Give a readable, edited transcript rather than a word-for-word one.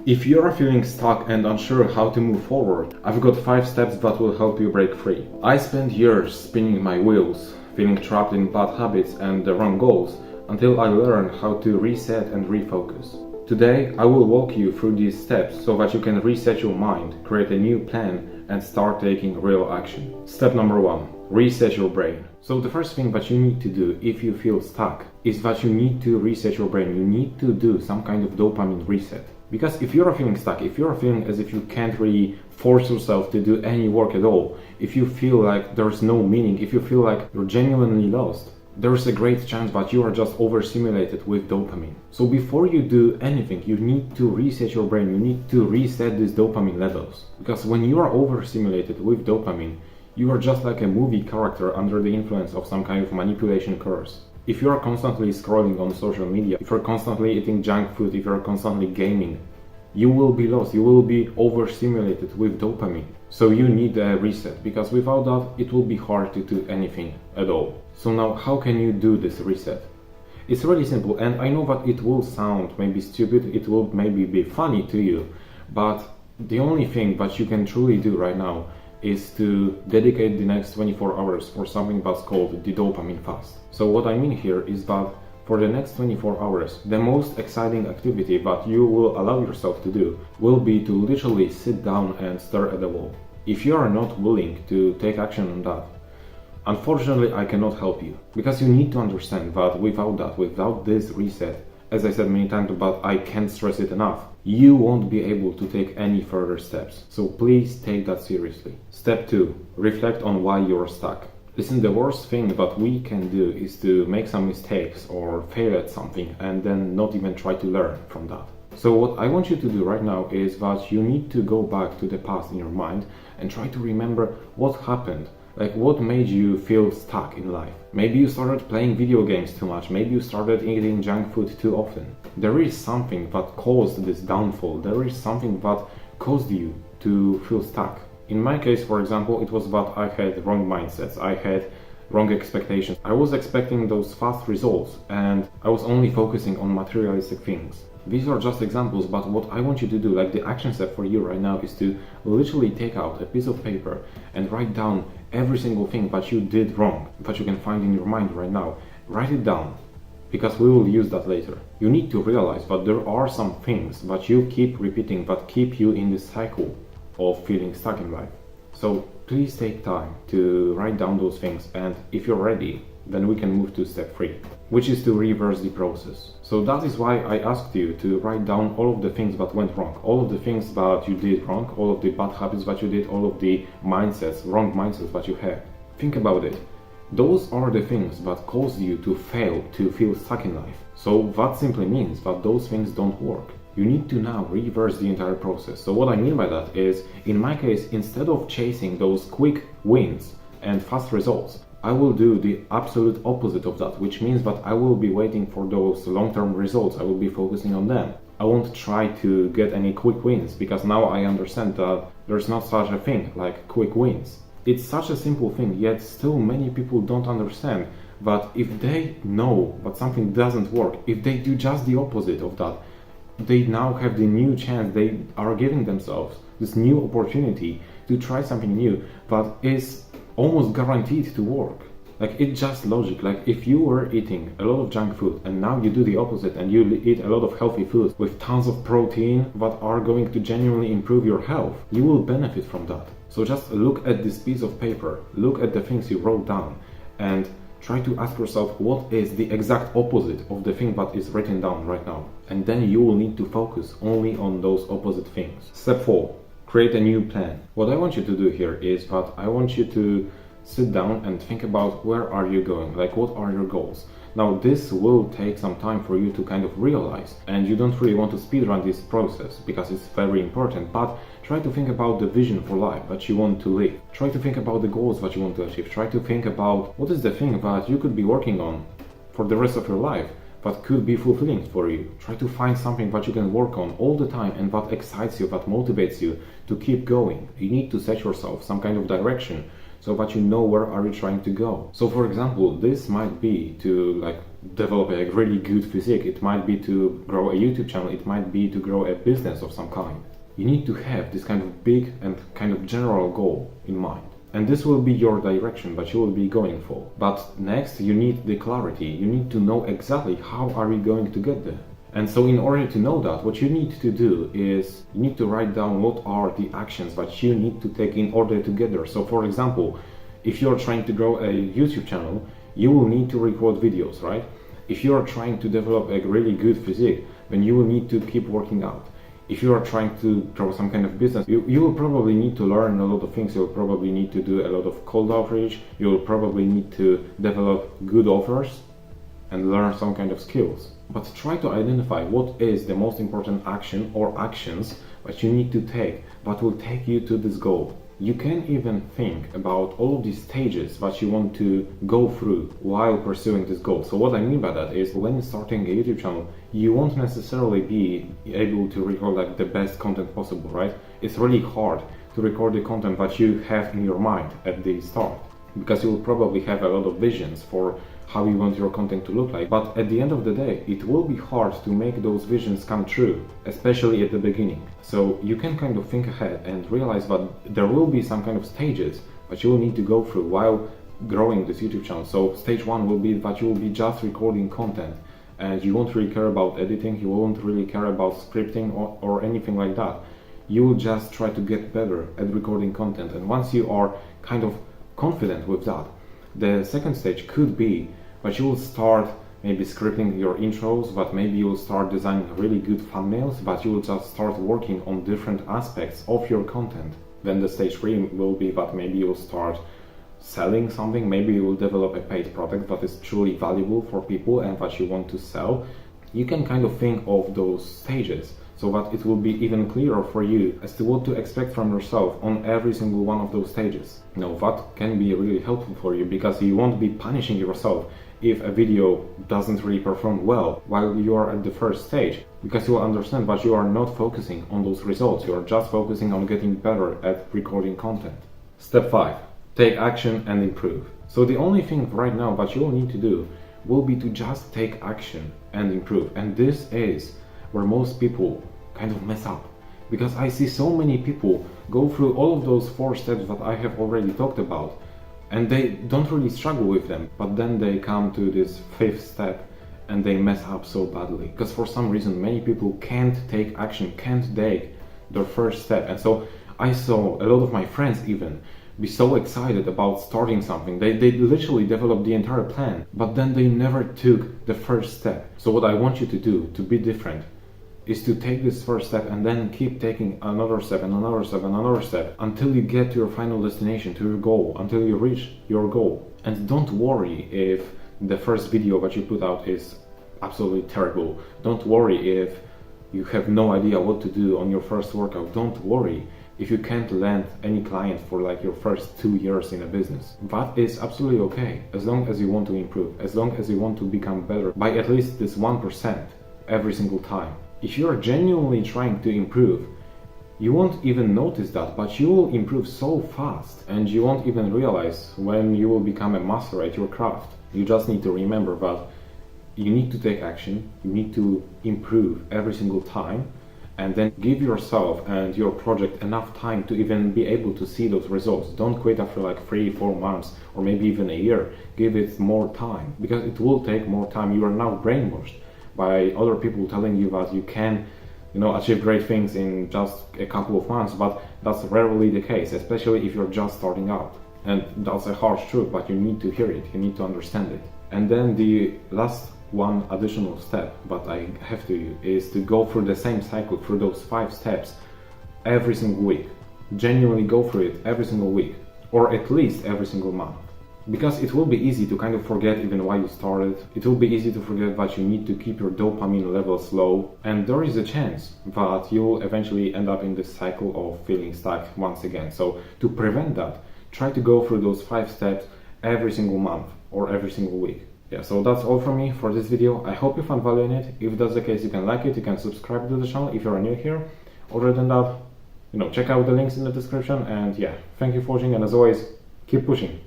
If you are feeling stuck and unsure how to move forward, I've got 5 steps that will help you break free. I spent years spinning my wheels, feeling trapped in bad habits and the wrong goals, until I learned how to reset and refocus. Today, I will walk you through these steps so that you can reset your mind, create a new plan, and start taking real action. Step number 1. Reset your brain. So the first thing that you need to do if you feel stuck is that you need to reset your brain. You need to do some kind of dopamine reset. Because if you're feeling stuck, if you're feeling as if you can't really force yourself to do any work at all, if you feel like there's no meaning, if you feel like you're genuinely lost, there's a great chance that you are just overstimulated with dopamine. So before you do anything, you need to reset your brain, you need to reset these dopamine levels. Because when you are overstimulated with dopamine, you are just like a movie character under the influence of some kind of manipulation curse. If you are constantly scrolling on social media, if you're constantly eating junk food, if you're constantly gaming, you will be lost, you will be overstimulated with dopamine. So you need a reset, because without that, it will be hard to do anything at all. So now, how can you do this reset? It's really simple, and I know that it will sound maybe stupid, it will maybe be funny to you, but the only thing that you can truly do right now is to dedicate the next 24 hours for something that's called the dopamine fast. So what I mean here is that for the next 24 hours, the most exciting activity that you will allow yourself to do will be to literally sit down and stare at the wall. If you are not willing to take action on that, unfortunately I cannot help you, because you need to understand that without this reset, as I said many times, but I can't stress it enough, you won't be able to take any further steps. So please take that seriously. Step 2. Reflect on why you're stuck. Listen, the worst thing that we can do is to make some mistakes or fail at something and then not even try to learn from that. So what I want you to do right now is that you need to go back to the past in your mind and try to remember what happened. Like, what made you feel stuck in life? Maybe you started playing video games too much, maybe you started eating junk food too often. There is something that caused this downfall, there is something that caused you to feel stuck. In my case, for example, it was that I had wrong mindsets, I had wrong expectations. I was expecting those fast results and I was only focusing on materialistic things. These are just examples, but what I want you to do, like the action step for you right now, is to literally take out a piece of paper and write down every single thing that you did wrong, that you can find in your mind right now. Write it down, because we will use that later. You need to realize that there are some things that you keep repeating that keep you in this cycle of feeling stuck in life. So please take time to write down those things, and if you're ready, then we can move to step 3, which is to reverse the process. So that is why I asked you to write down all of the things that went wrong, all of the things that you did wrong, all of the bad habits that you did, all of the wrong mindsets that you had. Think about it. Those are the things that caused you to fail, to feel stuck in life. So that simply means that those things don't work. You need to now reverse the entire process. So what I mean by that is, in my case, instead of chasing those quick wins and fast results, I will do the absolute opposite of that, which means that I will be waiting for those long-term results. I will be focusing on them. I won't try to get any quick wins, because now I understand that there's not such a thing like quick wins. It's such a simple thing, yet still many people don't understand that if they know that something doesn't work, if they do just the opposite of that, they now have the new chance, they are giving themselves this new opportunity to try something new that is almost guaranteed to work. Like, it's just logic. Like, if you were eating a lot of junk food and now you do the opposite and you eat a lot of healthy foods with tons of protein that are going to genuinely improve your health, you will benefit from that. So just look at this piece of paper, look at the things you wrote down, and try to ask yourself what is the exact opposite of the thing that is written down right now. And then you will need to focus only on those opposite things. Step 4. Create a new plan. What I want you to do here is that I want you to sit down and think about where are you going, like what are your goals. Now this will take some time for you to kind of realize, and you don't really want to speedrun this process because it's very important, but try to think about the vision for life that you want to live. Try to think about the goals that you want to achieve. Try to think about what is the thing that you could be working on for the rest of your life that could be fulfilling for you. Try to find something that you can work on all the time and that excites you, that motivates you to keep going. You need to set yourself some kind of direction so that you know where are you trying to go. So for example, this might be to like develop a really good physique, it might be to grow a YouTube channel, it might be to grow a business of some kind. You need to have this kind of big and kind of general goal in mind. And this will be your direction that you will be going for. But next, you need the clarity. You need to know exactly how are you going to get there. And so in order to know that, what you need to do is you need to write down what are the actions that you need to take in order to get there. So for example, if you're trying to grow a YouTube channel, you will need to record videos, right? If you are trying to develop a really good physique, then you will need to keep working out. If you are trying to grow some kind of business, you will probably need to learn a lot of things. You'll probably need to do a lot of cold outreach. You'll probably need to develop good offers and learn some kind of skills. But try to identify what is the most important action or actions that you need to take that will take you to this goal. You can even think about all of these stages that you want to go through while pursuing this goal. So what I mean by that is when starting a YouTube channel, you won't necessarily be able to record like the best content possible, right? It's really hard to record the content that you have in your mind at the start, because you will probably have a lot of visions for how you want your content to look like. But at the end of the day, it will be hard to make those visions come true, especially at the beginning. So you can kind of think ahead and realize that there will be some kind of stages that you will need to go through while growing this YouTube channel. So stage one will be that you will be just recording content and you won't really care about editing, you won't really care about scripting or anything like that. You will just try to get better at recording content. And once you are kind of confident with that, the second stage could be that you will start maybe scripting your intros, but maybe you will start designing really good thumbnails, but you will just start working on different aspects of your content. Then the stage 3 will be that maybe you will start selling something, maybe you will develop a paid product that is truly valuable for people and that you want to sell. You can kind of think of those stages so that it will be even clearer for you as to what to expect from yourself on every single one of those stages. Now that can be really helpful for you because you won't be punishing yourself if a video doesn't really perform well while you are at the first stage, because you will understand that you are not focusing on those results, you are just focusing on getting better at recording content. Step 5. Take action and improve. So the only thing right now that you will need to do will be to just take action and improve. And this is where most people kind of mess up, because I see so many people go through all of those 4 steps that I have already talked about and they don't really struggle with them, but then they come to this 5th step and they mess up so badly because for some reason many people can't take action, can't take their first step. And so I saw a lot of my friends even be so excited about starting something. They literally developed the entire plan, but then they never took the first step. So what I want you to do to be different is to take this first step and then keep taking another step and another step and another step until you get to your final destination, to your goal, until you reach your goal. And don't worry if the first video that you put out is absolutely terrible. Don't worry if you have no idea what to do on your first workout. Don't worry if you can't land any client for like your first 2 years in a business. That is absolutely okay, as long as you want to improve, as long as you want to become better by at least this 1% every single time. If you are genuinely trying to improve, you won't even notice that, but you will improve so fast and you won't even realize when you will become a master at your craft. You just need to remember that you need to take action, you need to improve every single time, and then give yourself and your project enough time to even be able to see those results. Don't quit after like 3-4 months or maybe even a year. Give it more time, because it will take more time. You are now brainwashed by other people telling you that you can, achieve great things in just a couple of months, but that's rarely the case, especially if you're just starting out. And that's a harsh truth, but you need to hear it, you need to understand it. And then the last one additional step that I have to you is to go through the same cycle, through those 5 steps every single week. Genuinely go through it every single week, or at least every single month. Because it will be easy to kind of forget even why you started. It will be easy to forget that you need to keep your dopamine levels low, and there is a chance that you will eventually end up in this cycle of feeling stuck once again. So to prevent that, try to go through those 5 steps every single month or every single week. Yeah, so that's all from me for this video. I hope you found value in it. If that's the case, you can like it, you can subscribe to the channel if you are new here. Other than that, check out the links in the description, and yeah, thank you for watching, and as always, keep pushing.